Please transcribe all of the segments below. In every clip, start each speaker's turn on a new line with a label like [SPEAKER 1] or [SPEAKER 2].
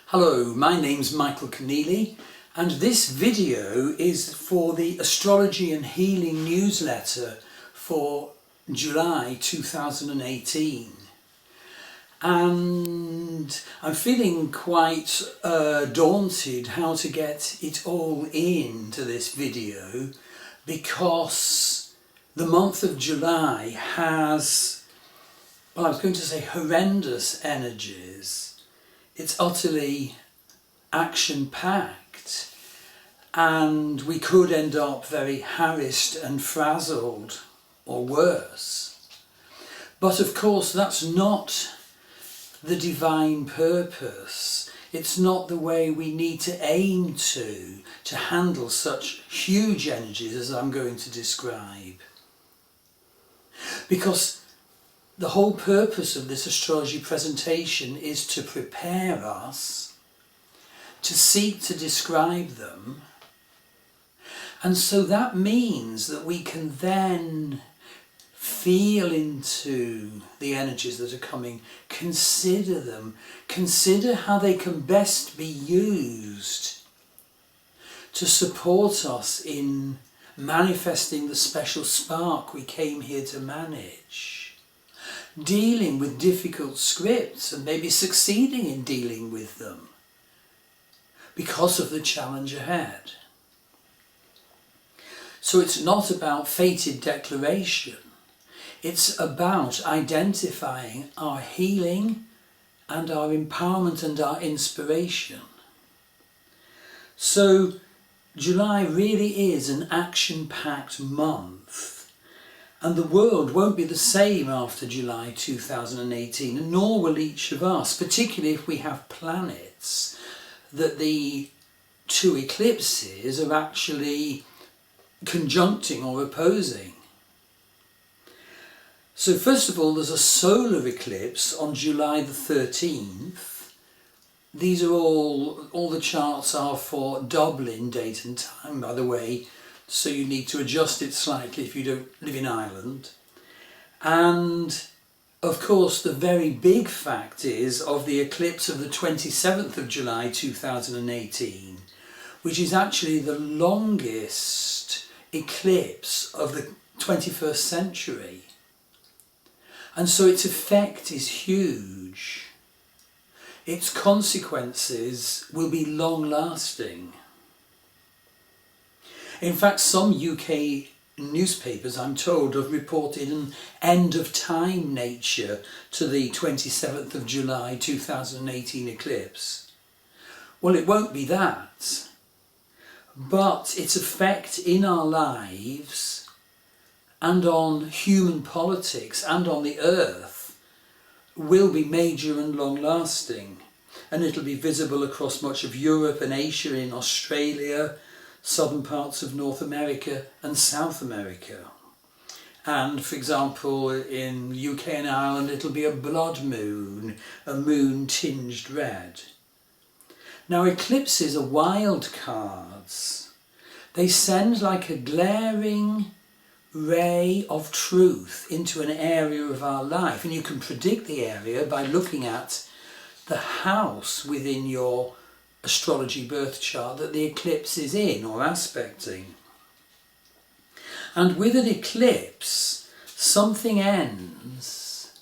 [SPEAKER 1] Hello, my name's Michael Conneely, and this video is for the Astrology and Healing newsletter for July 2018. And I'm feeling quite daunted how to get it all into this video, because the month of July has, well, I was going to say horrendous energies. It's utterly action-packed, and we could end up very harassed and frazzled, or worse. But of course that's not the divine purpose. It's not the way we need to aim to handle such huge energies as I'm going to describe. Because the whole purpose of this astrology presentation is to prepare us to seek to describe them, and so that means that we can then feel into the energies that are coming, consider them, consider how they can best be used to support us in manifesting the special spark we came here to manage. Dealing with difficult scripts and maybe succeeding in dealing with them because of the challenge ahead. So it's not about fated declaration, it's about identifying our healing and our empowerment and our inspiration. So July really is an action-packed month. And the world won't be the same after July 2018, nor will each of us, particularly if we have planets that the two eclipses are actually conjuncting or opposing. So first of all, there's a solar eclipse on July the 13th. These are all the charts are for Dublin date and time, by the way, so you need to adjust it slightly if you don't live in Ireland. And of course the very big fact is of the eclipse of the 27th of July 2018, which is actually the longest eclipse of the 21st century. And so its effect is huge. Its consequences will be long-lasting. In fact, some UK newspapers, I'm told, have reported an end-of-time nature to the 27th of July 2018 eclipse. Well, it won't be that, but its effect in our lives and on human politics and on the earth will be major and long-lasting, and it'll be visible across much of Europe and Asia, in Australia, southern parts of North America and South America. And for example, in UK and Ireland it'll be a blood moon, a moon tinged red. Now eclipses are wild cards. They send like a glaring ray of truth into an area of our life, and you can predict the area by looking at the house within your astrology birth chart that the eclipse is in or aspecting. And with an eclipse, something ends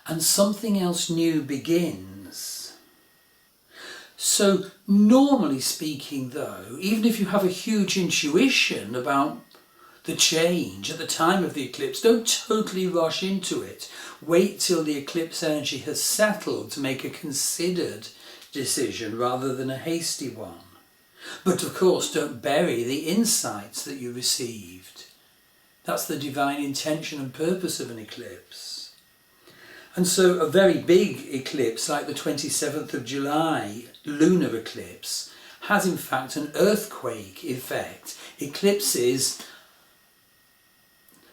[SPEAKER 1] and something else new begins. So normally speaking though, even if you have a huge intuition about the change at the time of the eclipse, don't totally rush into it. Wait till the eclipse energy has settled to make a considered decision rather than a hasty one. But of course don't bury the insights that you received. That's the divine intention and purpose of an eclipse. And so a very big eclipse like the 27th of July lunar eclipse has in fact an earthquake effect. Eclipses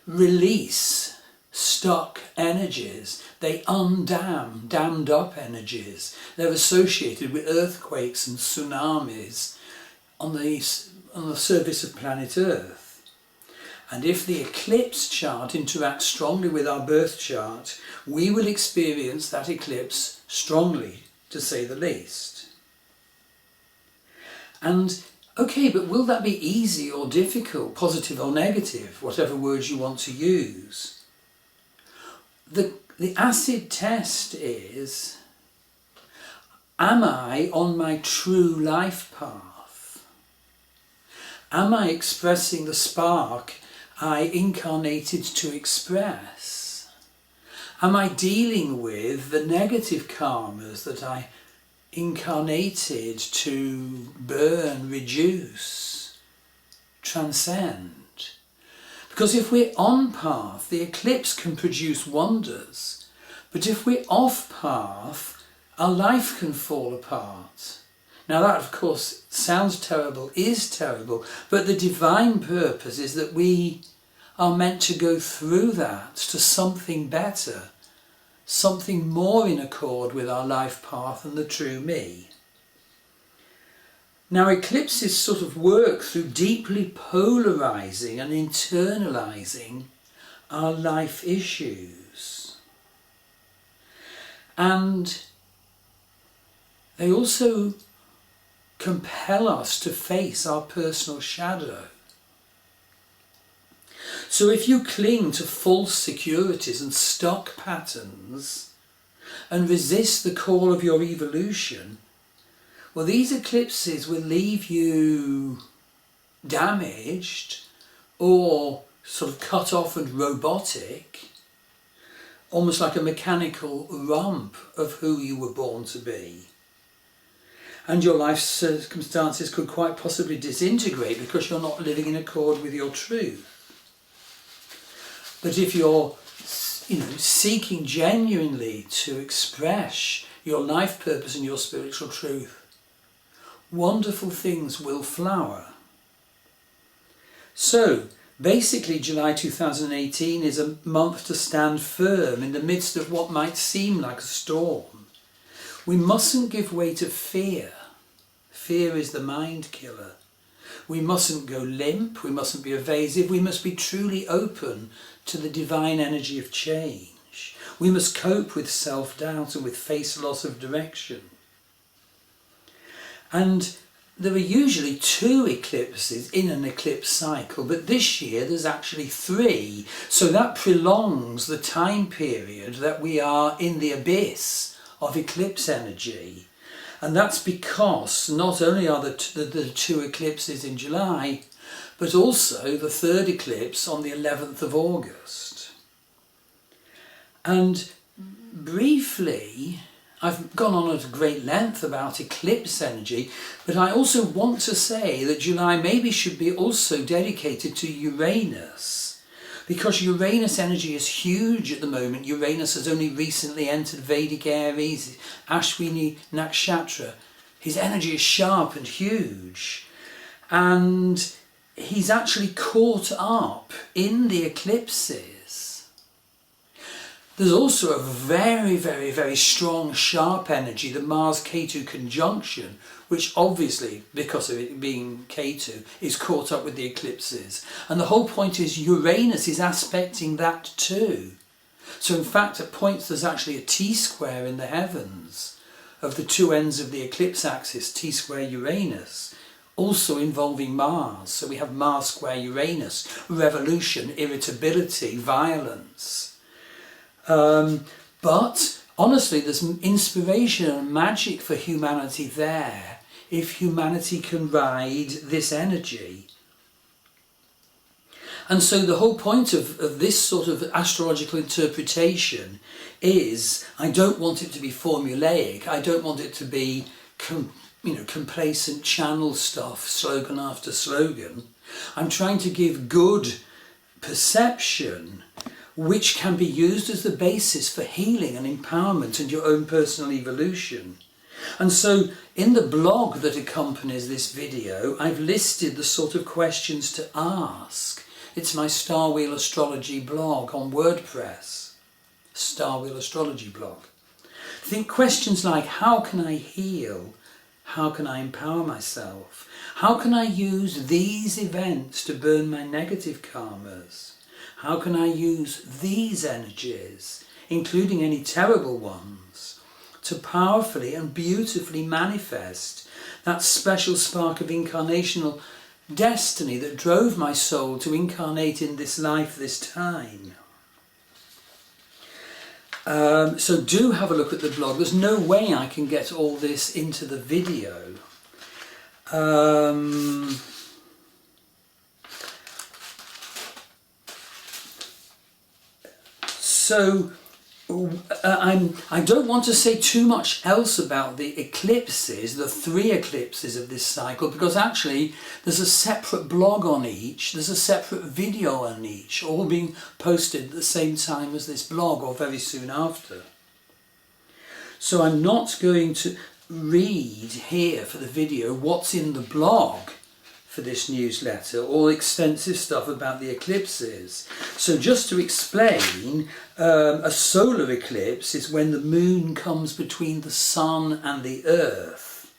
[SPEAKER 1] release stuck energies, they undam dammed up energies. They're associated with earthquakes and tsunamis on the surface of planet Earth. And if the eclipse chart interacts strongly with our birth chart, we will experience that eclipse strongly, to say the least. And okay, but will that be easy or difficult, positive or negative, whatever words you want to use? The acid test is, am I on my true life path? Am I expressing the spark I incarnated to express? Am I dealing with the negative karmas that I incarnated to burn, reduce, transcend? Because if we're on path, the eclipse can produce wonders. But if we're off path, our life can fall apart. Now that, of course, sounds terrible, is terrible, but the divine purpose is that we are meant to go through that to something better, something more in accord with our life path and the true me. Now, eclipses sort of work through deeply polarizing and internalizing our life issues. And they also compel us to face our personal shadow. So if you cling to false securities and stuck patterns and resist the call of your evolution, well, these eclipses will leave you damaged or sort of cut off and robotic, almost like a mechanical rump of who you were born to be. And your life circumstances could quite possibly disintegrate because you're not living in accord with your truth. But if you're, seeking genuinely to express your life purpose and your spiritual truth, wonderful things will flower. So, basically July 2018 is a month to stand firm in the midst of what might seem like a storm. We mustn't give way to fear. Fear is the mind killer. We mustn't go limp, we mustn't be evasive, we must be truly open to the divine energy of change. We must cope with self-doubt and with face loss of direction. And there are usually 2 eclipses in an eclipse cycle, but this year there's actually 3. So that prolongs the time period that we are in the abyss of eclipse energy. And that's because not only are the 2 eclipses in July, but also the 3rd eclipse on the 11th of August. And briefly, I've gone on at great length about eclipse energy, but I also want to say that July maybe should be also dedicated to Uranus, because Uranus energy is huge at the moment. Uranus has only recently entered Vedic Aries, Ashwini Nakshatra. His energy is sharp and huge, and he's actually caught up in the eclipses. There's also a very, very, very strong, sharp energy, the Mars-Ketu conjunction, which obviously, because of it being Ketu, is caught up with the eclipses. And the whole point is Uranus is aspecting that too. So in fact, at points there's actually a T-square in the heavens of the 2 ends of the eclipse axis, T-square Uranus, also involving Mars. So we have Mars square Uranus, revolution, irritability, violence. But honestly, there's inspiration and magic for humanity there if humanity can ride this energy. And so the whole point of this sort of astrological interpretation is, I don't want it to be formulaic, I don't want it to be complacent channel stuff, slogan after slogan. I'm trying to give good perception which can be used as the basis for healing and empowerment and your own personal evolution. And so in the blog that accompanies this video, I've listed the sort of questions to ask. It's my Star Wheel Astrology blog on WordPress. Star Wheel Astrology blog. Think questions like, how can I heal? How can I empower myself? How can I use these events to burn my negative karmas? How can I use these energies, including any terrible ones, to powerfully and beautifully manifest that special spark of incarnational destiny that drove my soul to incarnate in this life, this time. So do have a look at the blog. There's no way I can get all this into the video. I don't want to say too much else about the eclipses, the 3 eclipses of this cycle, because actually there's a separate blog on each, there's a separate video on each, all being posted at the same time as this blog or very soon after. So I'm not going to read here for the video what's in the blog for this newsletter, all extensive stuff about the eclipses. So just to explain, a solar eclipse is when the moon comes between the sun and the earth.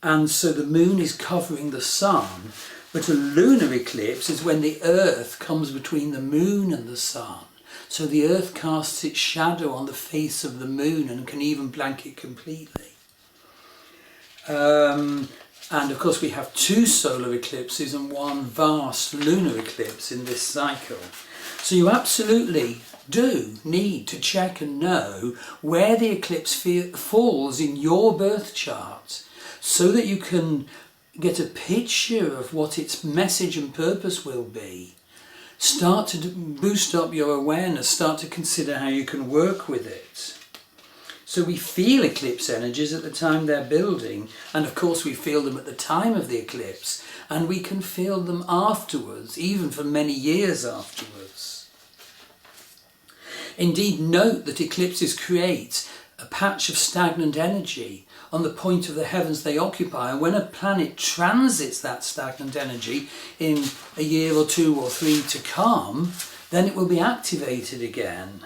[SPEAKER 1] And so the moon is covering the sun, but a lunar eclipse is when the earth comes between the moon and the sun. So the earth casts its shadow on the face of the moon and can even blank it completely. And of course we have 2 solar eclipses and 1 vast lunar eclipse in this cycle. So you absolutely do need to check and know where the eclipse falls in your birth chart so that you can get a picture of what its message and purpose will be. Start to boost up your awareness, start to consider how you can work with it. So we feel eclipse energies at the time they're building, and of course we feel them at the time of the eclipse, and we can feel them afterwards, even for many years afterwards. Indeed, note that eclipses create a patch of stagnant energy on the point of the heavens they occupy, and when a planet transits that stagnant energy in a year or 2 or 3 to come, then it will be activated again.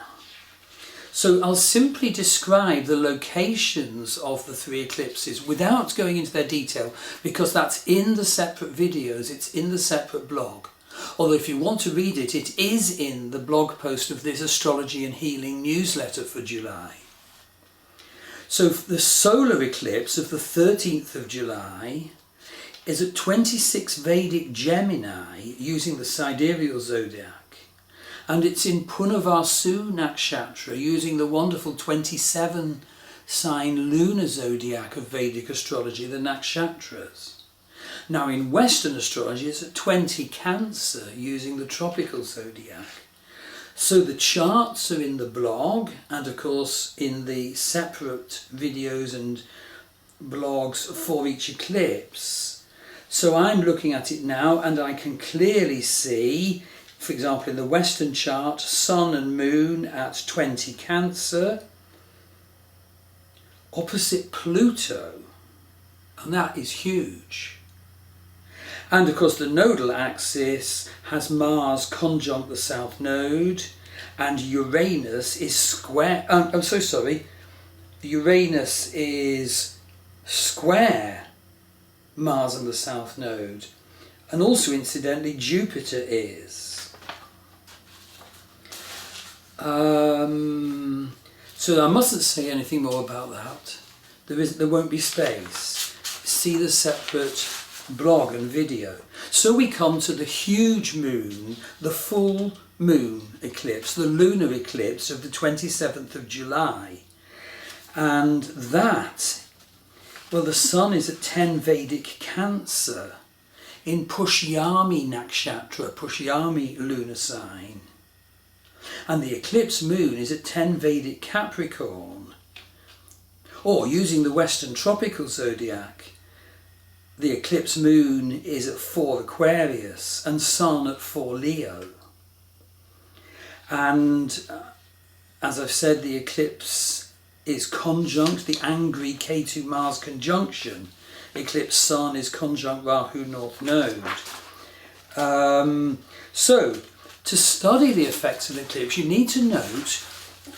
[SPEAKER 1] So I'll simply describe the locations of the 3 eclipses without going into their detail, because that's in the separate videos, it's in the separate blog. Although if you want to read it, it is in the blog post of this Astrology and Healing newsletter for July. So the solar eclipse of the 13th of July is at 26 Vedic Gemini using the sidereal zodiac. And it's in Punarvasu Nakshatra using the wonderful 27 sign lunar zodiac of Vedic astrology, the nakshatras. Now in Western astrology it's at 20 Cancer using the tropical zodiac. So the charts are in the blog and of course in the separate videos and blogs for each eclipse. So I'm looking at it now and I can clearly see, for example, in the Western chart, Sun and Moon at 20 Cancer, opposite Pluto, and that is huge. And of course the nodal axis has Mars conjunct the South Node, and Uranus is square, Uranus is square Mars and the South Node, and also incidentally Jupiter is. So I mustn't say anything more about that. There won't be space. See the separate blog and video. So we come to the huge moon, the full moon eclipse, the lunar eclipse of the 27th of July. And that, well, the sun is at 10 Vedic Cancer in Pushyami Nakshatra, Pushyami lunar sign. And the eclipse moon is at 10 Vedic Capricorn. Or using the Western tropical zodiac, the eclipse moon is at 4 Aquarius and sun at 4 Leo. And as I've said, the eclipse is conjunct, the angry Ketu Mars conjunction. Eclipse sun is conjunct Rahu North Node. So to study the effects of the eclipse, you need to note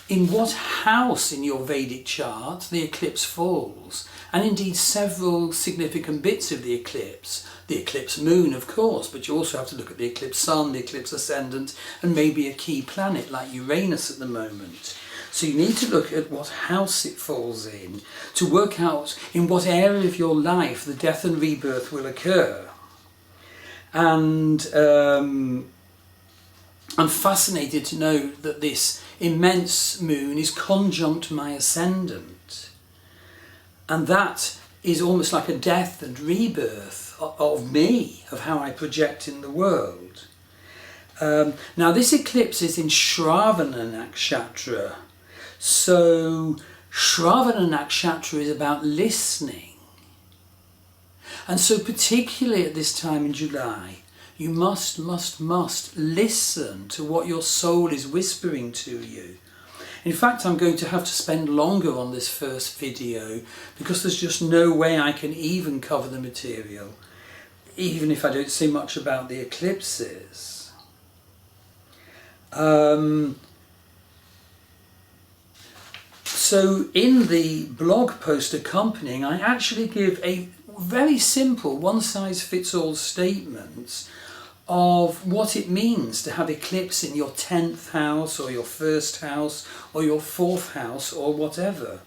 [SPEAKER 1] in what house in your Vedic chart the eclipse falls, and indeed several significant bits of the eclipse. The eclipse moon, of course, but you also have to look at the eclipse sun, the eclipse ascendant, and maybe a key planet like Uranus at the moment. So you need to look at what house it falls in to work out in what area of your life the death and rebirth will occur. And I'm fascinated to know that this immense moon is conjunct my ascendant. And that is almost like a death and rebirth of me, of how I project in the world. Now this eclipse is in Shravana Nakshatra. So Shravana Nakshatra is about listening. And so particularly at this time in July, you must listen to what your soul is whispering to you. In fact, I'm going to have to spend longer on this first video because there's just no way I can even cover the material, even if I don't say much about the eclipses. So in the blog post accompanying, I actually give a very simple one-size-fits-all statement of what it means to have eclipse in your 10th house or your 1st house or your 4th house or whatever.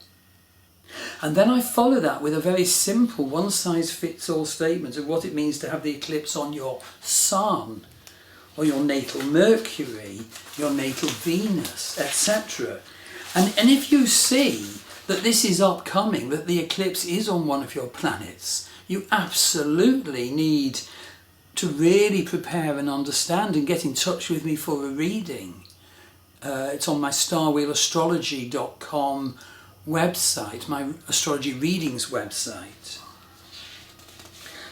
[SPEAKER 1] And then I follow that with a very simple one-size-fits-all statement of what it means to have the eclipse on your Sun or your natal Mercury, your natal Venus, etc. And if you see that this is upcoming, that the eclipse is on one of your planets, you absolutely need to really prepare and understand and get in touch with me for a reading. It's on my starwheelastrology.com website, my astrology readings website.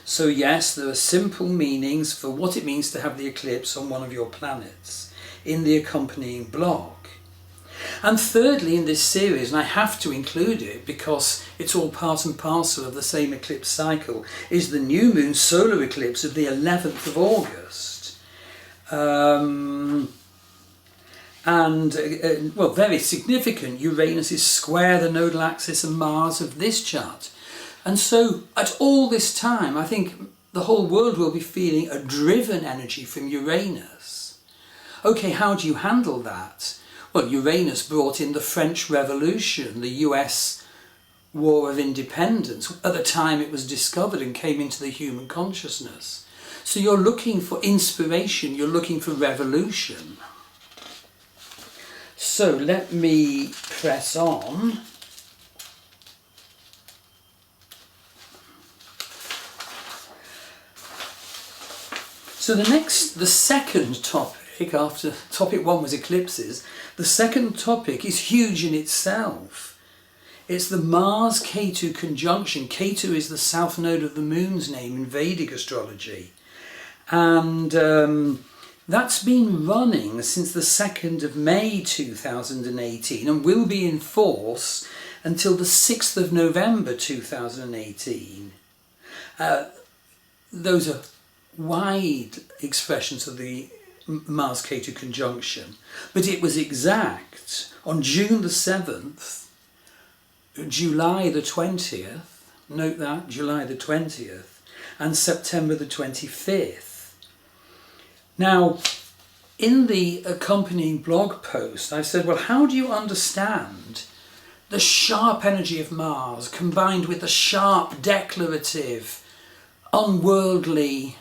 [SPEAKER 1] So yes, there are simple meanings for what it means to have the eclipse on one of your planets in the accompanying blog. And thirdly, in this series, and I have to include it because it's all part and parcel of the same eclipse cycle, is the new moon solar eclipse of the 11th of August. Well, very significant, Uranus is square the nodal axis and Mars of this chart. And so at all this time, I think the whole world will be feeling a driven energy from Uranus. Okay, how do you handle that? Well, Uranus brought in the French Revolution, the US War of Independence, at the time it was discovered and came into the human consciousness. So you're looking for inspiration, you're looking for revolution. So let me press on. So the second topic, after topic 1 was eclipses, the second topic is huge in itself. It's the Mars-Ketu conjunction. Ketu is the south node of the moon's name in Vedic astrology. And that's been running since the 2nd of May 2018 and will be in force until the 6th of November 2018. Those are wide expressions of the Mars-Ketu conjunction, but it was exact on June the 7th, July the 20th, note that, July the 20th, and September the 25th. Now, in the accompanying blog post, I said, well, how do you understand the sharp energy of Mars combined with the sharp, declarative, unworldly,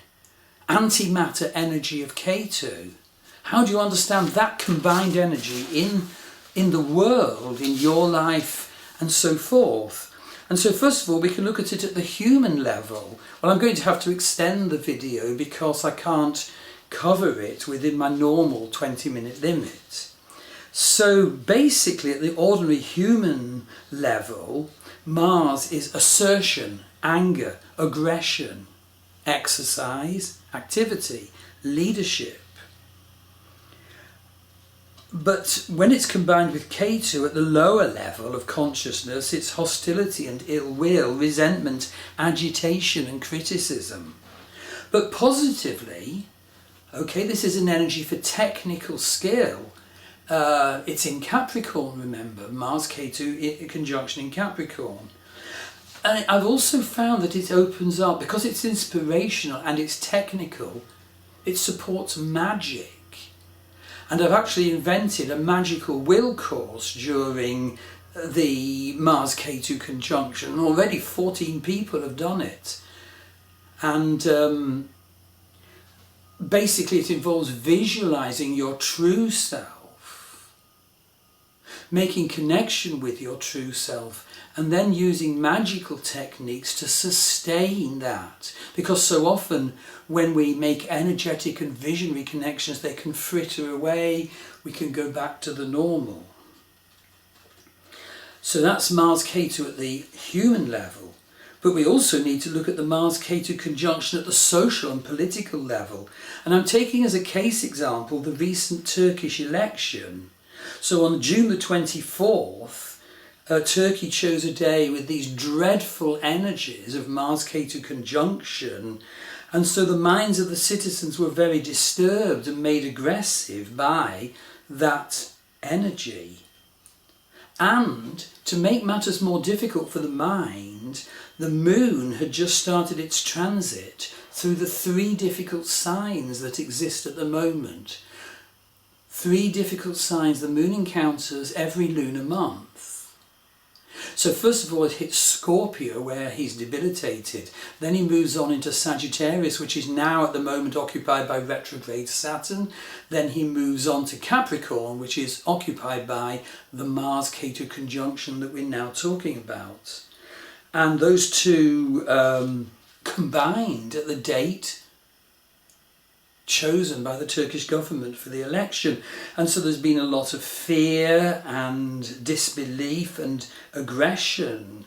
[SPEAKER 1] antimatter energy of Ketu? How do you understand that combined energy in the world, in your life, and so forth? And so first of all, we can look at it at the human level. Well, I'm going to have to extend the video because I can't cover it within my normal 20-minute limit. So basically, at the ordinary human level, Mars is assertion, anger, aggression, exercise, activity, leadership. But when it's combined with Ketu at the lower level of consciousness, it's hostility and ill will, resentment, agitation and criticism. But positively, okay, this is an energy for technical skill. It's in Capricorn, remember, Mars-Ketu conjunction in Capricorn. And I've also found that it opens up, because it's inspirational and it's technical, it supports magic. And I've actually invented a magical will course during the Mars-K2 conjunction. Already 14 people have done it. And basically it involves visualizing your true self, making connection with your true self, and then using magical techniques to sustain that. Because so often when we make energetic and visionary connections, they can fritter away, we can go back to the normal. So that's Mars-K2 at the human level. But we also need to look at the Mars-K2 conjunction at the social and political level. And I'm taking as a case example the recent Turkish election. So on June the 24th, Turkey chose a day with these dreadful energies of Mars-K2 conjunction, and so the minds of the citizens were very disturbed and made aggressive by that energy. And to make matters more difficult for the mind, the moon had just started its transit through the 3 difficult signs that exist at the moment. 3 difficult signs the moon encounters every lunar month. So first of all it hits Scorpio, where he's debilitated. Then he moves on into Sagittarius, which is now at the moment occupied by retrograde Saturn. Then he moves on to Capricorn, which is occupied by the Mars-K2 conjunction that we're now talking about. And those two combined at the date chosen by the Turkish government for the election. And so there's been a lot of fear and disbelief and aggression.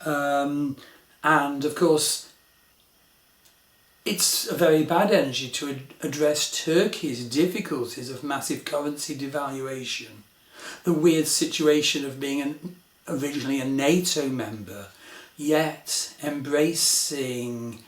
[SPEAKER 1] And of course, it's a very bad energy to address Turkey's difficulties of massive currency devaluation, the weird situation of being originally a NATO member, yet embracing